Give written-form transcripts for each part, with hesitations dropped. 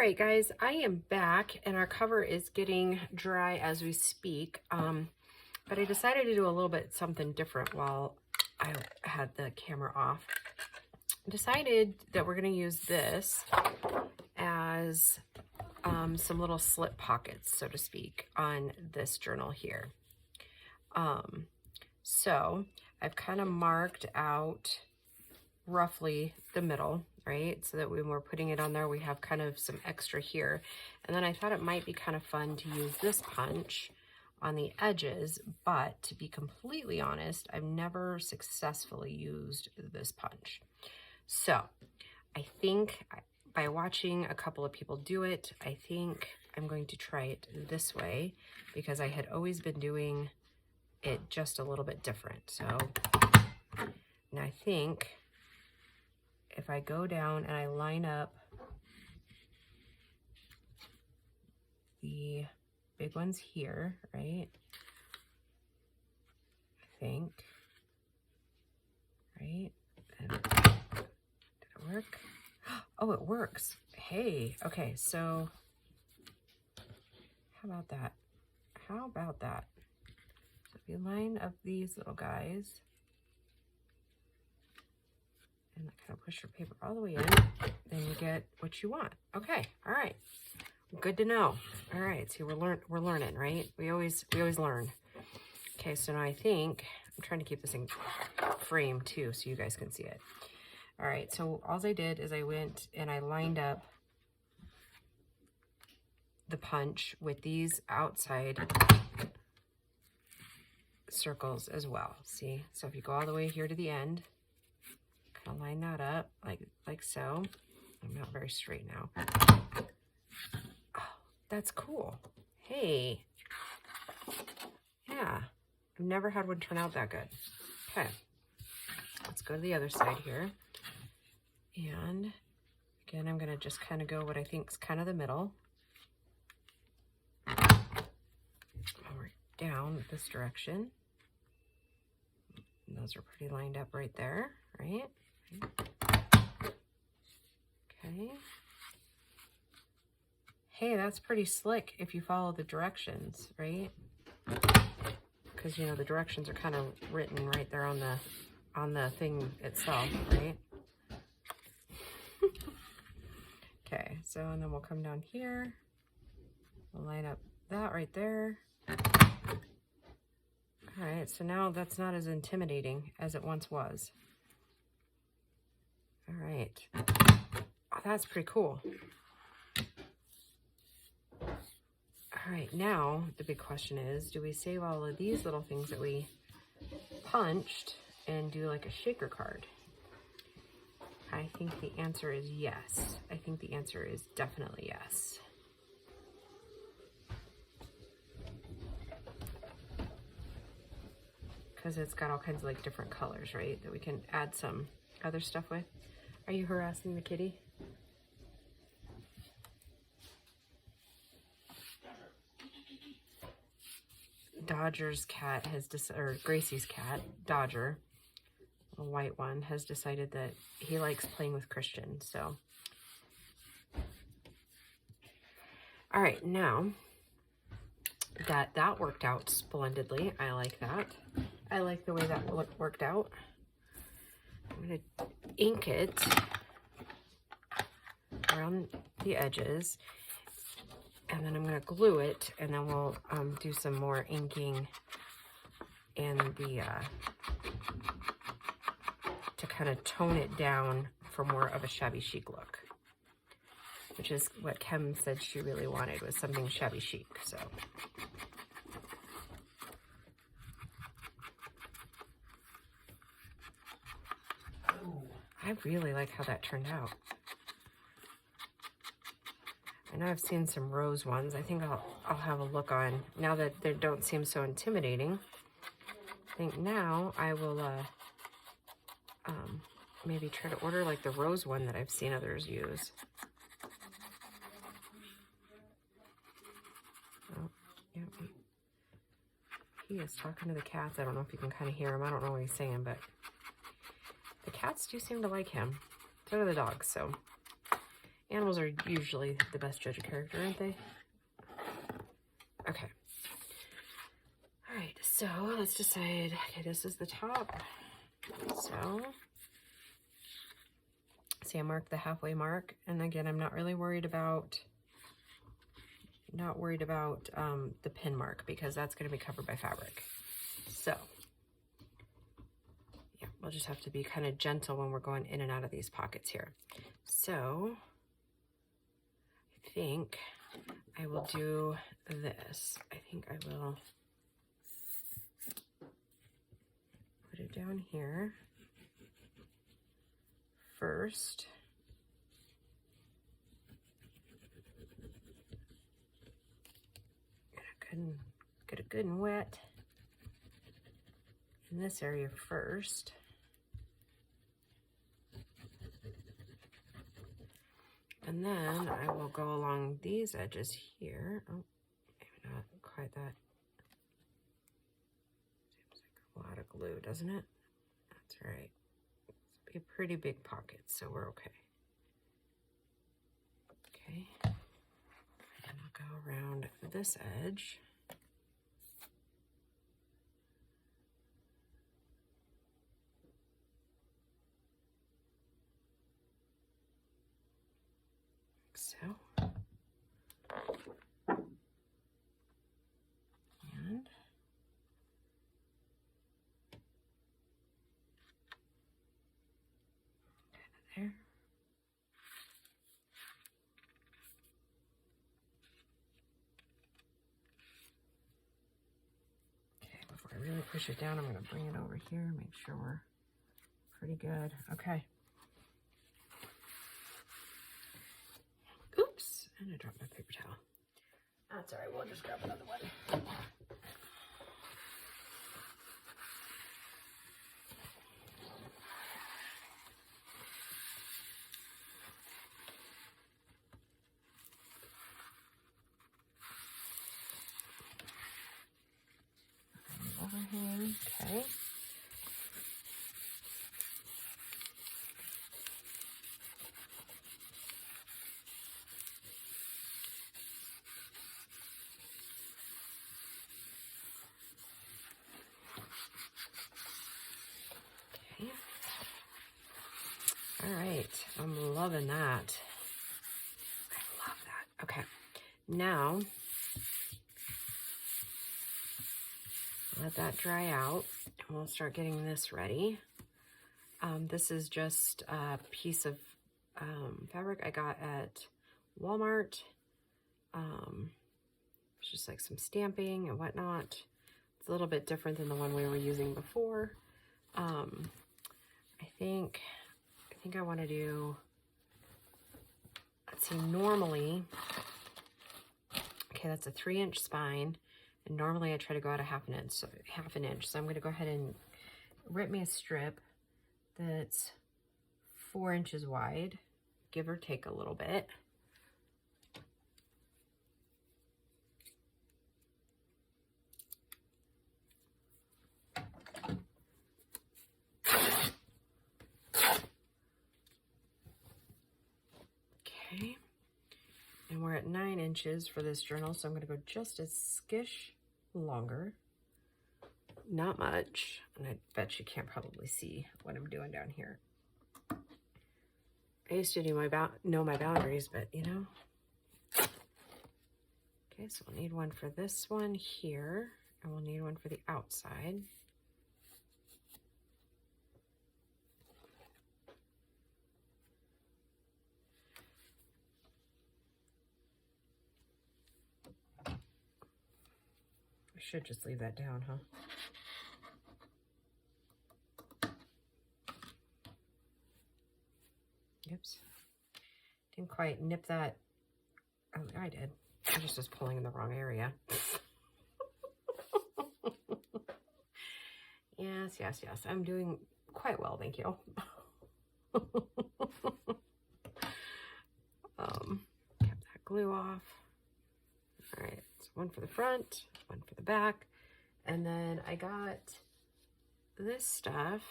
right, guys, I am back and our cover is getting dry as we speak. But I decided to do a little bit something different while I had the camera off. I decided that we're going to use this as some little slip pockets, so to speak, on this journal here. So I've kind of marked out roughly the middle, right? So that when we're putting it on there, we have kind of some extra here. And then I thought it might be kind of fun to use this punch on the edges, but to be completely honest, I've never successfully used this punch. So I think by watching a couple of people do it, I think I'm going to try it this way because I had always been doing it just a little bit different. So, and I think if I go down and I line up the big ones here, right? I think, right? And did it work? Oh, it works. Hey, okay, so how about that? How about that? So if you line up these little guys, and kind of push your paper all the way in, then you get what you want. Okay, all right, good to know. All right, see, we're learning, right? We always learn. Okay, so now I think I'm trying to keep this in frame too, so you guys can see it. All right, so all I did is I went and I lined up the punch with these outside circles as well. See, so if you go all the way here to the end, kind of line that up like so. I'm not very straight now. Oh, that's cool. Hey, yeah, I've never had one turn out that good. Okay, let's go to the other side here. And again, I'm gonna just kind of go what I think is kind of the middle. We're down this direction. And those are pretty lined up right there, right? Okay. Hey, that's pretty slick if you follow the directions, right? Because, you know, the directions are kind of written right there on the thing itself, right? Okay, so and then we'll come down here. We'll line up that right there. All right, so now that's not as intimidating as it once was. All right. Oh, that's pretty cool. All right, now the big question is, do we save all of these little things that we punched and do like a shaker card? I think the answer is yes. I think the answer is definitely yes. Because it's got all kinds of like different colors, right? That we can add some other stuff with. Are you harassing the kitty? Dodger's cat has or Gracie's cat, Dodger, a white one, has decided that he likes playing with Christian, so. All right, now that worked out splendidly. I like that. I like the way that worked out. I'm gonna ink it around the edges, and then I'm gonna glue it, and then we'll do some more inking in the to kind of tone it down for more of a shabby chic look, which is what Kim said she really wanted, was something shabby chic. So I really like how that turned out. I know I've seen some rose ones. I think I'll have a look on, now that they don't seem so intimidating. I think now I will maybe try to order like the rose one that I've seen others use. Oh, yeah. He is talking to the cats. I don't know if you can kind of hear him. I don't know what he's saying, but the cats do seem to like him. So do the dogs, so. Animals are usually the best judge of character, aren't they? Okay. All right, so let's decide. Okay, this is the top. So, see, I marked the halfway mark. And again, I'm not really worried about, the pin mark because that's going to be covered by fabric. So, yeah, we'll just have to be kind of gentle when we're going in and out of these pockets here. So, I think I will do this. I think I will put it down here first. Get it good and wet in this area first. And then I will go along these edges here. Oh, maybe not quite that. Seems like a lot of glue, doesn't it? That's all right. It's be a pretty big pocket, so we're okay. Okay. And I'll go around this edge. So, and there. Okay, before I really push it down, I'm going to bring it over here, make sure we're pretty good. Okay. Oops, and I dropped my paper towel. That's all right, we'll just grab another one. Overhang, okay. All right, I'm loving that. I love that. Okay, now let that dry out and we'll start getting this ready. This is just a piece of fabric I got at Walmart. It's just like some stamping and whatnot. It's a little bit different than the one we were using before. I think I want to do, let's see, normally, okay, that's a 3-inch spine, and normally I try to go out a half an inch. So I'm going to go ahead and rip me a strip that's 4 inches wide, give or take a little bit. Okay, and we're at 9 inches for this journal, so I'm going to go just a skish longer. Not much, and I bet you can't probably see what I'm doing down here. I used to know my boundaries, but you know. Okay, so we'll need one for this one here, and we'll need one for the outside. I should just leave that down, huh? Oops. Didn't quite nip that. Oh, I did. I just was pulling in the wrong area. Yes. I'm doing quite well, thank you. Kept that glue off. All right, so one for the front, one for the back. And then I got this stuff.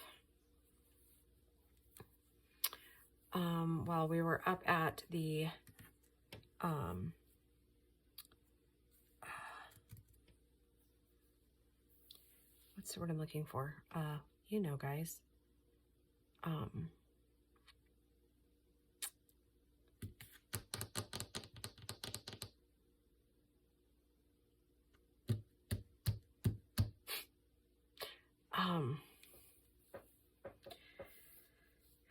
while we were up at the, what's the word I'm looking for? You know, guys.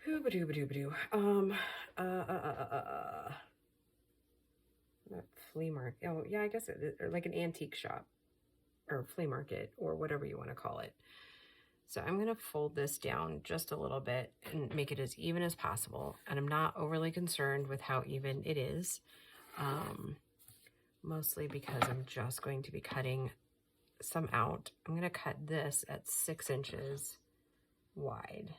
Hoobadooba-dooba-doo. Not flea market. Oh, yeah, I guess or like an antique shop or flea market or whatever you want to call it. So I'm going to fold this down just a little bit and make it as even as possible. And I'm not overly concerned with how even it is, mostly because I'm just going to be cutting some out. I'm going to cut this at 6 inches wide.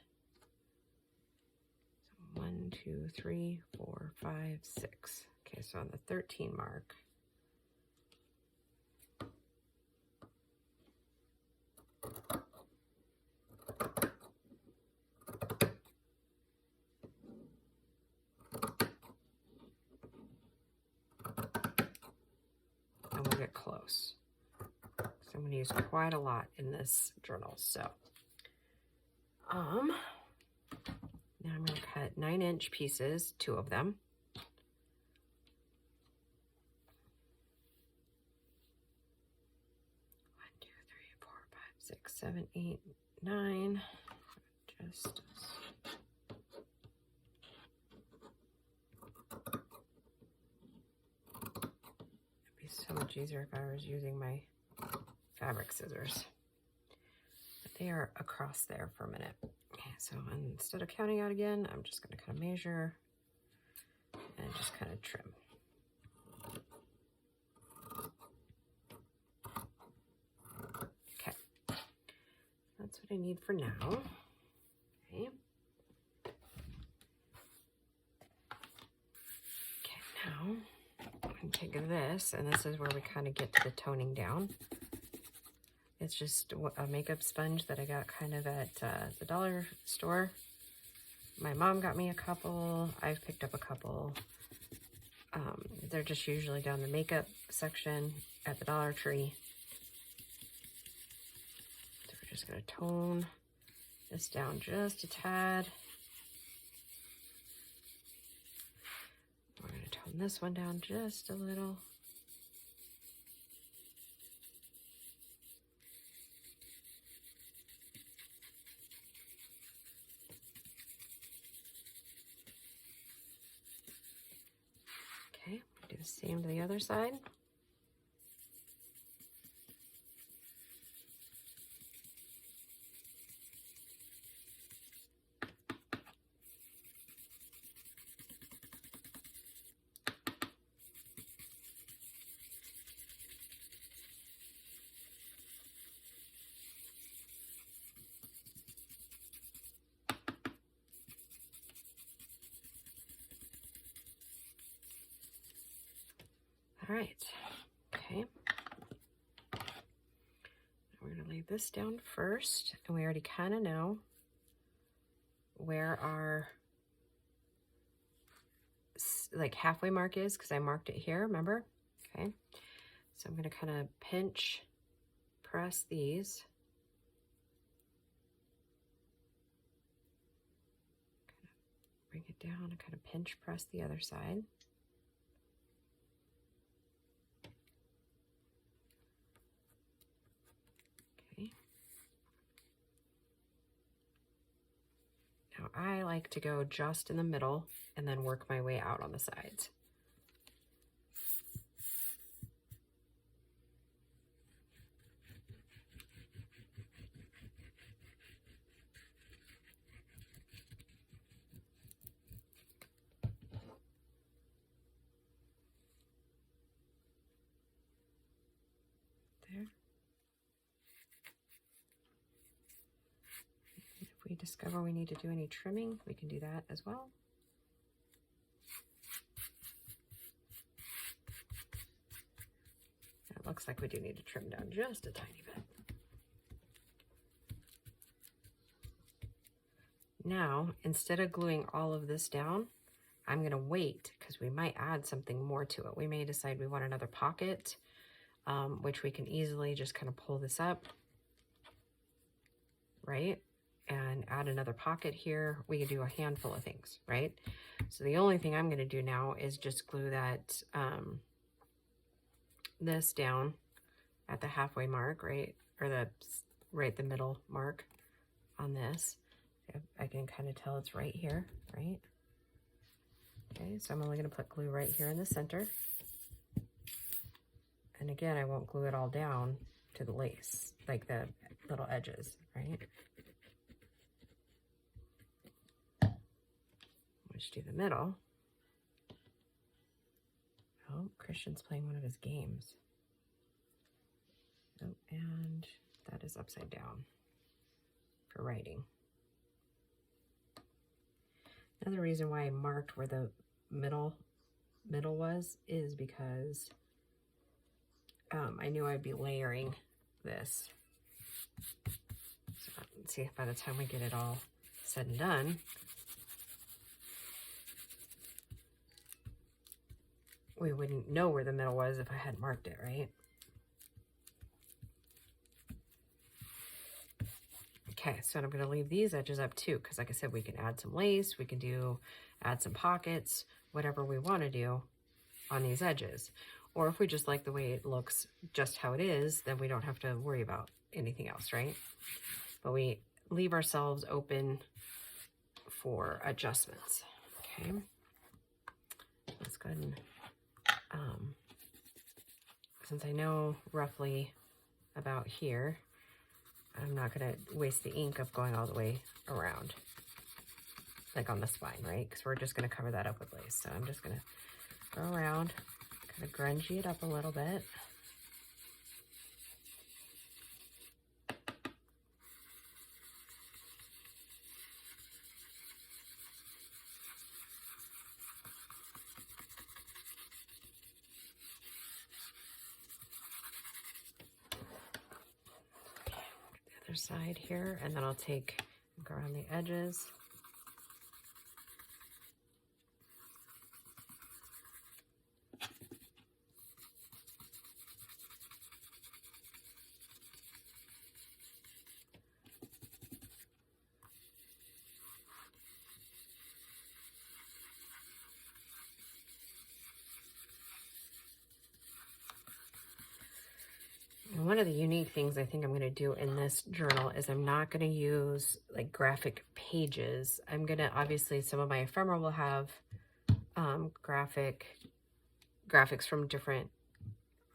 So 1, 2, 3, 4, 5, 6. Okay, so on the 13 mark, and we'll get close. So I'm going to use quite a lot in this journal. So, now I'm going to cut 9-inch pieces, 2 of them. 6, 7, 8, 9. Just it'd be so much easier if I was using my fabric scissors. But they are across there for a minute. Okay, so instead of counting out again, I'm just going to kind of measure and just kind of trim. That's what I need for now. Okay. Okay, now I'm going to take this, and this is where we kind of get to the toning down. It's just a makeup sponge that I got kind of at the dollar store. My mom got me a couple. I've picked up a couple. They're just usually down the makeup section at the Dollar Tree. Just going to tone this down just a tad. We're going to tone this one down just a little. Okay, do the same to the other side. All right, okay. We're going to lay this down first, and we already kind of know where our like halfway mark is because I marked it here, remember? Okay, so I'm going to kind of pinch press these. Kind of bring it down and kind of pinch press the other side. Now I like to go just in the middle and then work my way out on the sides. There. If we discover we need to do any trimming, we can do that as well. It looks like we do need to trim down just a tiny bit. Now, instead of gluing all of this down, I'm going to wait because we might add something more to it. We may decide we want another pocket, which we can easily just kind of pull this up, right? And add another pocket here. We can do a handful of things, right? So the only thing I'm going to do now is just glue that, this down at the halfway mark, right? Or the middle mark on this. I can kind of tell it's right here, right? Okay, so I'm only going to put glue right here in the center. And again, I won't glue it all down to the lace, like the little edges, right? Let's do the middle. Oh, Christian's playing one of his games. Oh, and that is upside down for writing. Another reason why I marked where the middle was is because I knew I'd be layering this. So let's see if by the time we get it all said and done, we wouldn't know where the middle was if I hadn't marked it, right? Okay, so I'm going to leave these edges up too, because like I said, we can add some lace, we can add some pockets, whatever we want to do on these edges. Or if we just like the way it looks just how it is, then we don't have to worry about anything else, right? But we leave ourselves open for adjustments, okay? Let's go ahead and, since I know roughly about here, I'm not going to waste the ink of going all the way around, like on the spine, right? Because we're just going to cover that up with lace. So I'm just going to go around, kind of grungy it up a little bit. The other side here, and then I'll go around the edges. And one of the unique things I think I'm going to do in this journal is I'm not going to use like graphic pages. I'm going to, obviously some of my ephemera will have graphics from different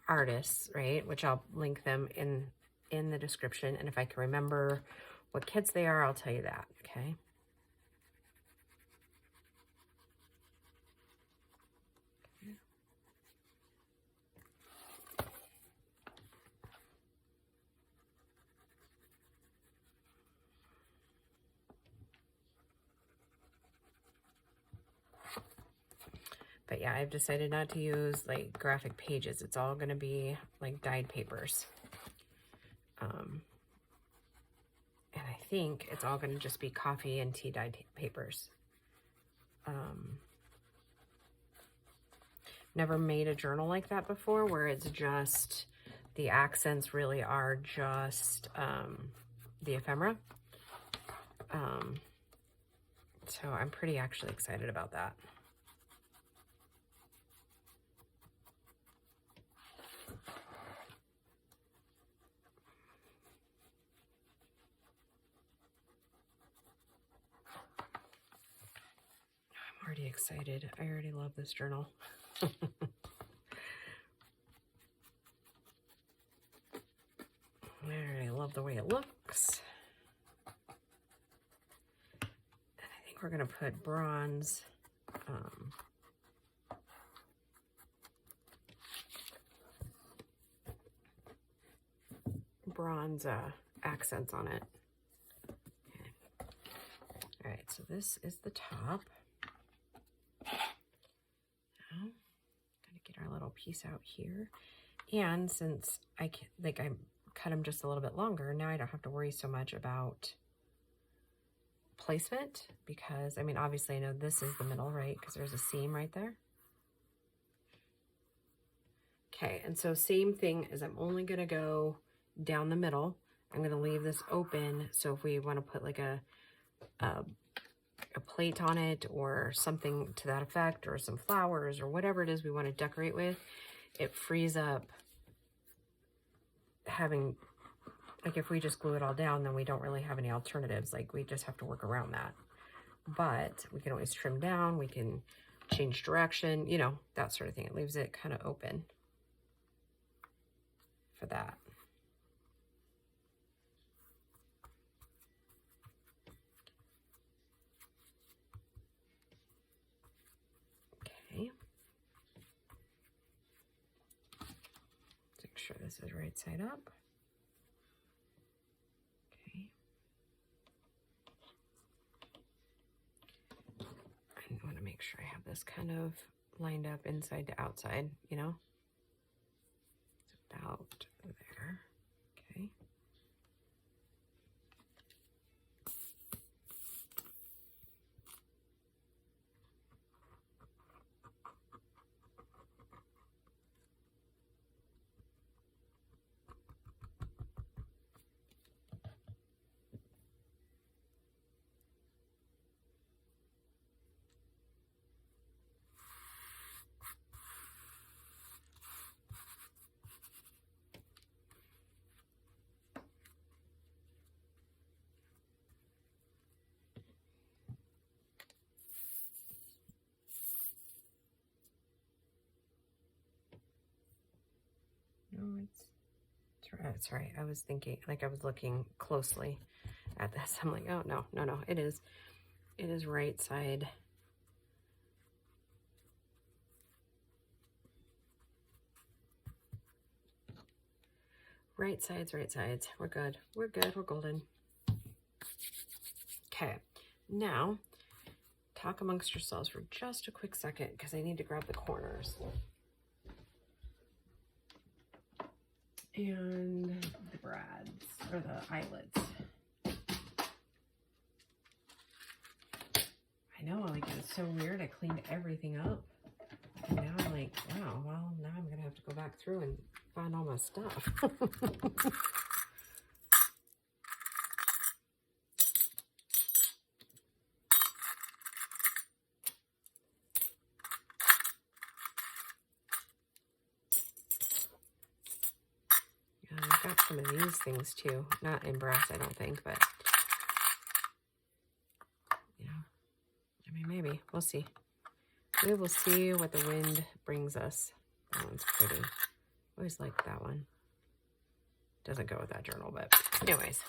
artists, right? Which I'll link them in the description. And if I can remember what kits they are, I'll tell you that, okay? But yeah, I've decided not to use like graphic pages. It's all going to be like dyed papers. And I think it's all going to just be coffee and tea dyed papers. Never made a journal like that before where it's just, the accents really are just the ephemera. So I'm pretty actually excited about that. Already excited. I already love this journal. I already love the way it looks. And I think we're going to put bronze accents on it. Okay. All right, so this is the top. Now, gonna get our little piece out here. And since I cut them just a little bit longer, now I don't have to worry so much about placement, because I mean, obviously I know this is the middle, right? Because there's a seam right there. Okay, and so same thing as I'm only gonna go down the middle. I'm gonna leave this open, so if we wanna put like a plate on it or something to that effect, or some flowers or whatever it is we wanna decorate with, it frees up having, like if we just glue it all down, then we don't really have any alternatives. Like we just have to work around that. But we can always trim down, we can change direction, you know, that sort of thing. It leaves it kind of open for that. Okay. Make sure this is right side up. Okay. I want to make sure I have this kind of lined up inside to outside, you know? It's about there. Okay. No, it's right. I was thinking, like I was looking closely at this. I'm like, oh, no, no, no, it is right side. Right sides, right sides. We're good. We're good. We're golden. Okay. Now, talk amongst yourselves for just a quick second because I need to grab the corners. And the brads, or the eyelets. I know, like, it's so weird. I cleaned everything up. And now I'm like, wow, well, now I'm going to have to go back through and find all my stuff. I've got some of these things too. Not in brass, I don't think, but yeah. I mean, maybe. We'll see. We will see what the wind brings us. That one's pretty. Always liked that one. Doesn't go with that journal, but anyways.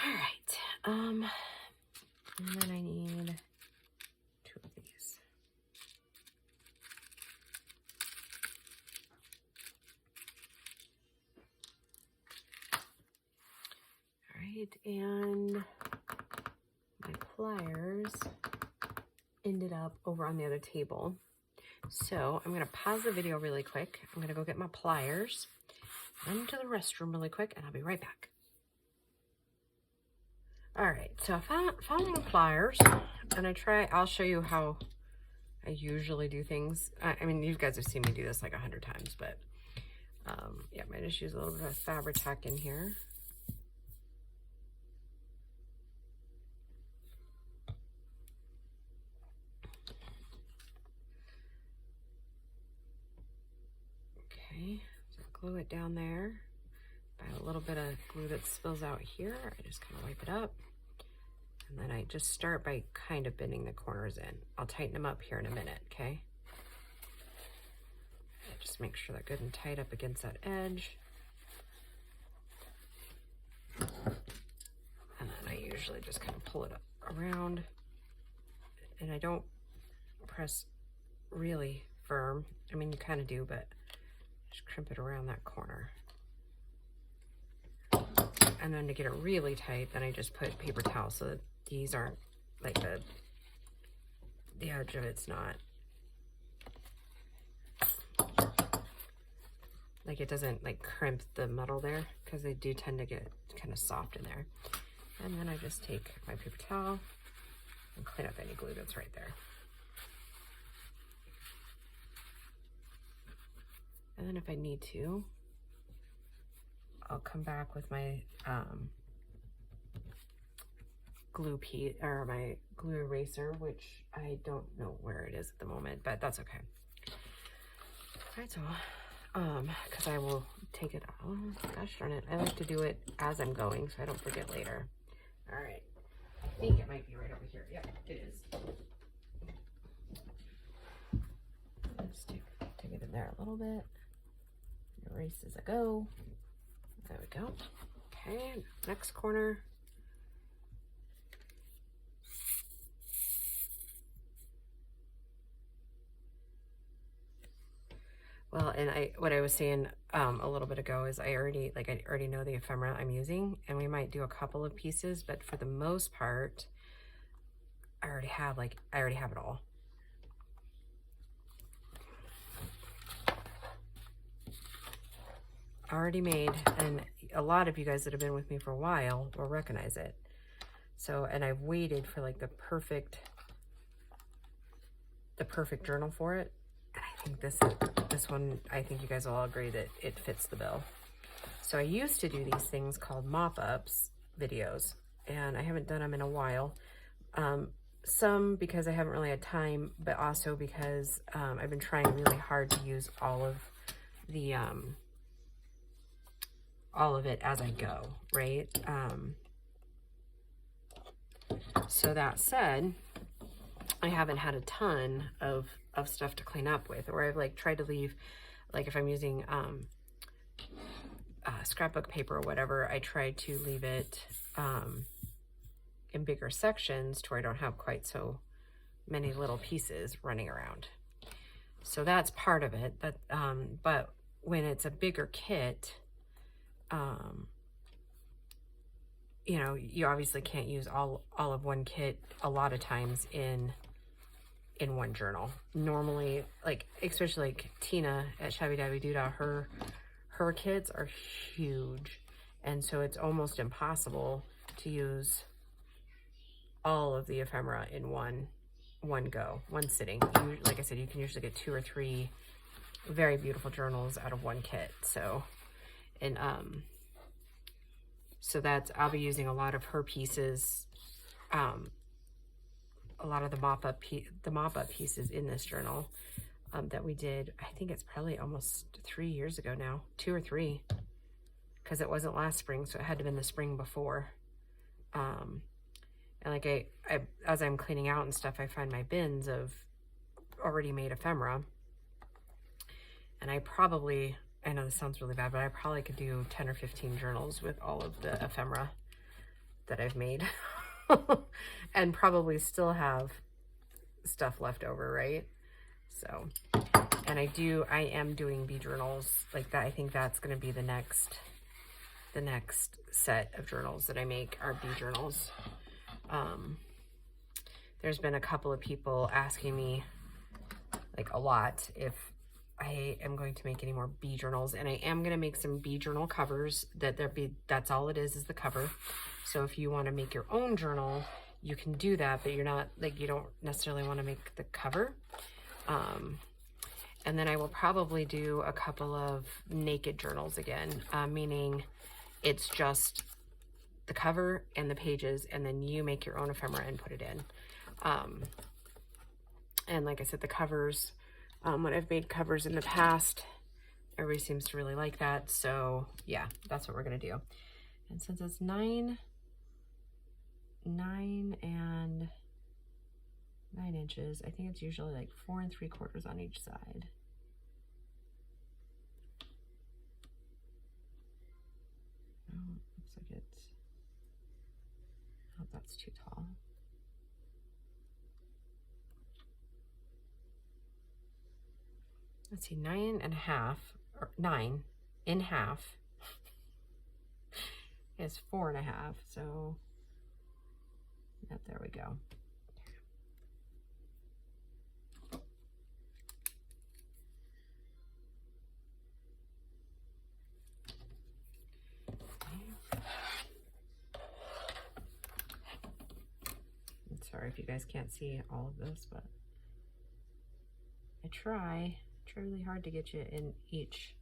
All right. And then I need 2 of these. All right, and my pliers ended up over on the other table. So I'm gonna pause the video really quick. I'm gonna go get my pliers, run to the restroom really quick, and I'll be right back. All right, so I found my pliers, and I'll show you how I usually do things. I mean, you guys have seen me do this like 100 times, but yeah, I might just use a little bit of Fabri-Tac in here. Okay, so glue it down there. By a little bit of glue that spills out here, I just kind of wipe it up. And then I just start by kind of bending the corners in. I'll tighten them up here in a minute, okay? Just make sure they're good and tight up against that edge. And then I usually just kind of pull it up around. And I don't press really firm. I mean, you kind of do, but just crimp it around that corner. And then to get it really tight, then I just put paper towel so that these aren't, like the edge of it's not, like it doesn't like crimp the metal there, because they do tend to get kind of soft in there. And then I just take my paper towel and clean up any glue that's right there. And then if I need to, I'll come back with my my glue eraser, which I don't know where it is at the moment, but that's okay. All right, so because I will take it. Oh gosh darn it! I like to do it as I'm going, so I don't forget later. All right, I think it might be right over here. Yeah, it is. Just take it in there a little bit. Erase as I go. There we go. Okay, next corner. Well, and what I was saying a little bit ago is I already know the ephemera I'm using, and we might do a couple of pieces, but for the most part, I already have it all. Already made, and a lot of you guys that have been with me for a while will recognize it. So, and I've waited for like the perfect journal for it. And I think this one, I think you guys will all agree that it fits the bill. So I used to do these things called mop-ups videos, and I haven't done them in a while. Some because I haven't really had time, but also because I've been trying really hard to use all of it as I go, right? So that said, I haven't had a ton of stuff to clean up with, or I've like tried to leave, like if I'm using scrapbook paper or whatever, I try to leave it in bigger sections to where I don't have quite so many little pieces running around. So that's part of it. But when it's a bigger kit, you know, you obviously can't use all of one kit a lot of times in one journal. Normally, like especially like Tina at Shabby Dabby Doodah, her kits are huge, and so it's almost impossible to use all of the ephemera in one go, one sitting. Like I said, you can usually get 2 or 3 very beautiful journals out of one kit. So, and so that's, I'll be using a lot of her pieces, a lot of the mop-up pieces in this journal that we did. I think it's probably almost 3 years ago now, 2 or 3, because it wasn't last spring, so it had to have been the spring before. And like I as I'm cleaning out and stuff, I find my bins of already made ephemera, and I know this sounds really bad, but I probably could do 10 or 15 journals with all of the ephemera that I've made and probably still have stuff left over, right? So, and I am doing bee journals like that. I think that's going to be the next set of journals that I make are bee journals. There's been a couple of people asking me like a lot if I am going to make any more bee journals, and I am going to make some bee journal covers that's all it is the cover. So if you want to make your own journal, you can do that, but you don't necessarily want to make the cover. And then I will probably do a couple of naked journals again, meaning it's just the cover and the pages, and then you make your own ephemera and put it in. And like I said, the covers, when I've made covers in the past, everybody seems to really like that. So yeah, that's what we're going to do. And since it's 9 and 9 inches, I think it's usually like 4 3/4 on each side. Oh, looks like it's, oh, that's too tall. Let's see, 9 and a half, or 9 in half is 4 and a half. So, yep, there we go. guys can't see all of this, but I try really hard to get you in each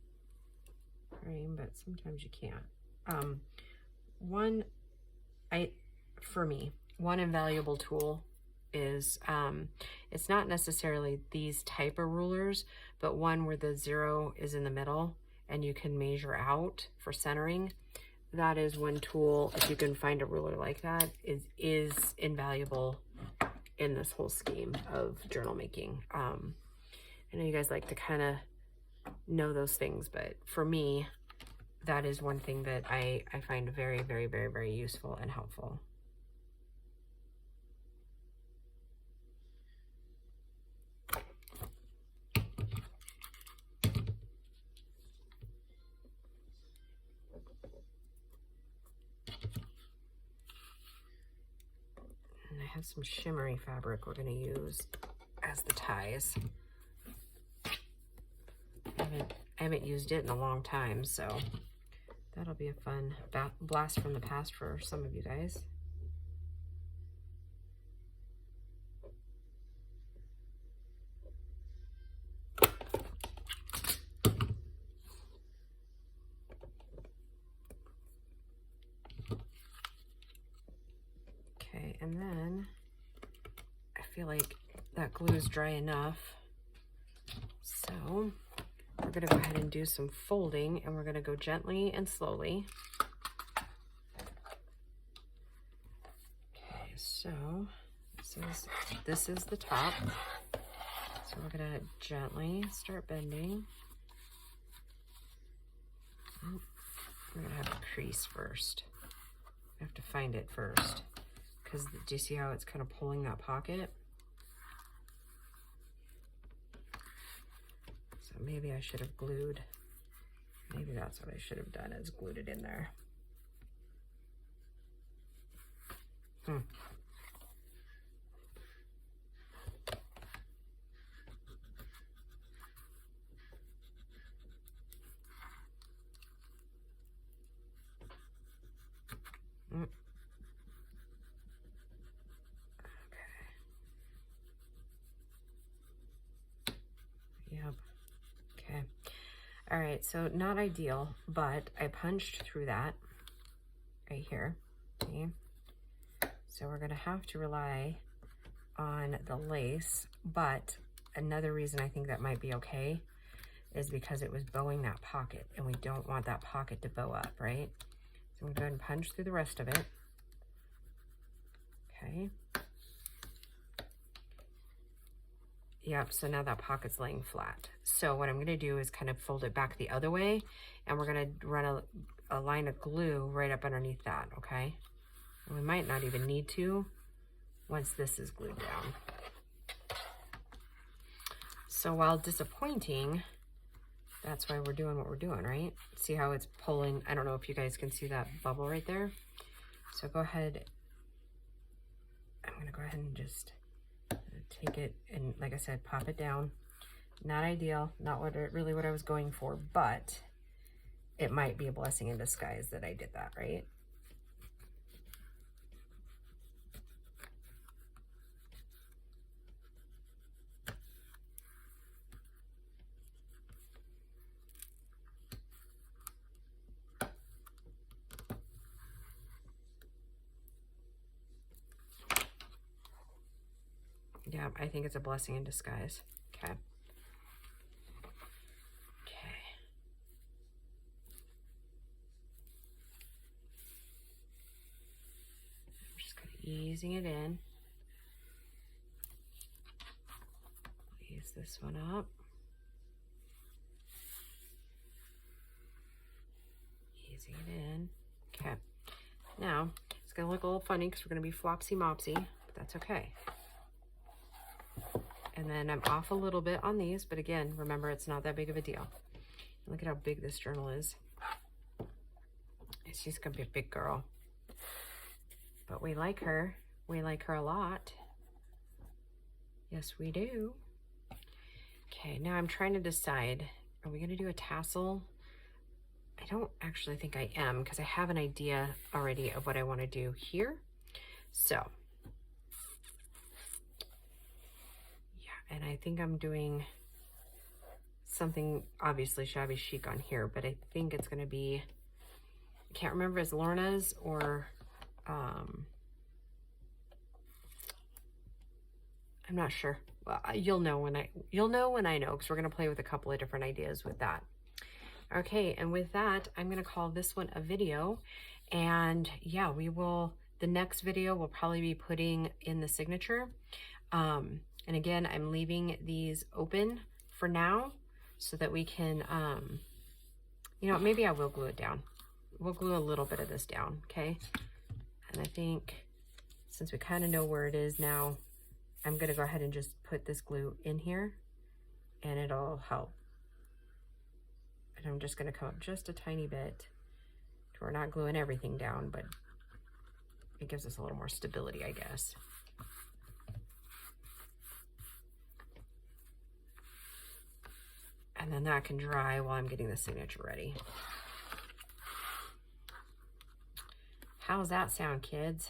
frame, but sometimes you can't. For me, one invaluable tool is, it's not necessarily these type of rulers, but one where the 0 is in the middle and you can measure out for centering. That is one tool, if you can find a ruler like that, is invaluable in this whole scheme of journal making. I know you guys like to kind of know those things, but for me, that is one thing that I find very, very, very, very useful and helpful. And I have some shimmery fabric we're going to use as the ties. I haven't used it in a long time, so that'll be a fun blast from the past for some of you guys. Okay, and then I feel like that glue is dry enough, so we're going to go ahead and do some folding, and we're going to go gently and slowly. Okay, so this is the top. So we're going to gently start bending. Oh, we're going to have a crease first. I have to find it first, because do you see how it's kind of pulling that pocket? So maybe I should have glued, maybe that's what I should have done, is glued it in there. Yep. Okay. All right, so not ideal, but I punched through that right here. Okay. So we're gonna have to rely on the lace, but another reason I think that might be okay is because it was bowing that pocket, and we don't want that pocket to bow up, right? So I'm gonna go ahead and punch through the rest of it. Okay. Yep, so now that pocket's laying flat. So what I'm gonna do is kind of fold it back the other way, and we're gonna run a line of glue right up underneath that, okay? And we might not even need to once this is glued down. So while disappointing, that's why we're doing what we're doing, right? See how it's pulling? I don't know if you guys can see that bubble right there. So go ahead, I'm gonna go ahead and just take it and, like I said, pop it down. Not ideal, not really what I was going for, but it might be a blessing in disguise that I did that, right? Yeah, I think it's a blessing in disguise. Okay. Okay. I'm just kind of easing it in. Ease this one up. Easing it in. Okay. Now, it's going to look a little funny because we're going to be flopsy mopsy, but that's okay. And then I'm off a little bit on these, but again, remember, it's not that big of a deal. Look at how big this journal is. She's gonna be a big girl. But we like her. We like her a lot. Yes, we do. Okay, now I'm trying to decide, are we gonna do a tassel? I don't actually think I am, because I have an idea already of what I want to do here. So And I think I'm doing something obviously shabby chic on here, but I think it's going to be, I can't remember if it's Lorna's or I'm not sure. Well, you'll know when I know, because we're going to play with a couple of different ideas with that. Okay, and with that, I'm going to call this one a video. And yeah, the next video will probably be putting in the signature. And again, I'm leaving these open for now so that we can, you know, maybe I will glue it down. We'll glue a little bit of this down, okay? And I think since we kind of know where it is now, I'm going to go ahead and just put this glue in here and it'll help. And I'm just going to come up just a tiny bit. We're not gluing everything down, but it gives us a little more stability, I guess. And then that can dry while I'm getting the signature ready. How's that sound, kids?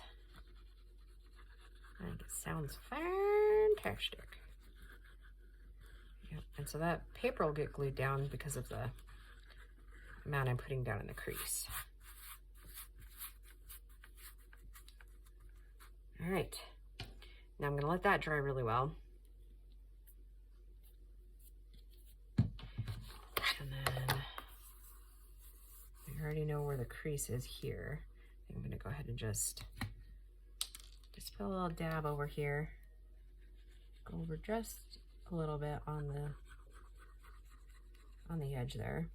I think it sounds fantastic. Yep. And so that paper will get glued down because of the amount I'm putting down in the crease. All right, now I'm gonna let that dry really well. And then I already know where the crease is here. I'm gonna go ahead and just put a little dab over here. Go over just a little bit on the edge there.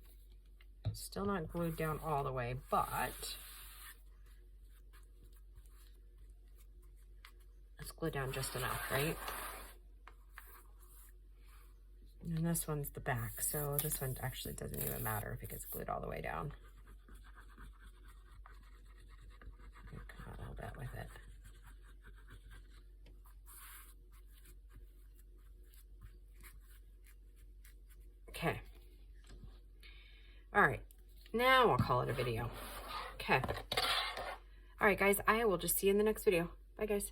Still not glued down all the way, but let's glue down just enough, right? And this one's the back, so this one actually doesn't even matter if it gets glued all the way down. Come out a little bit with it. Okay. All right, now I'll call it a video. Okay. All right, guys, I will just see you in the next video. Bye, guys.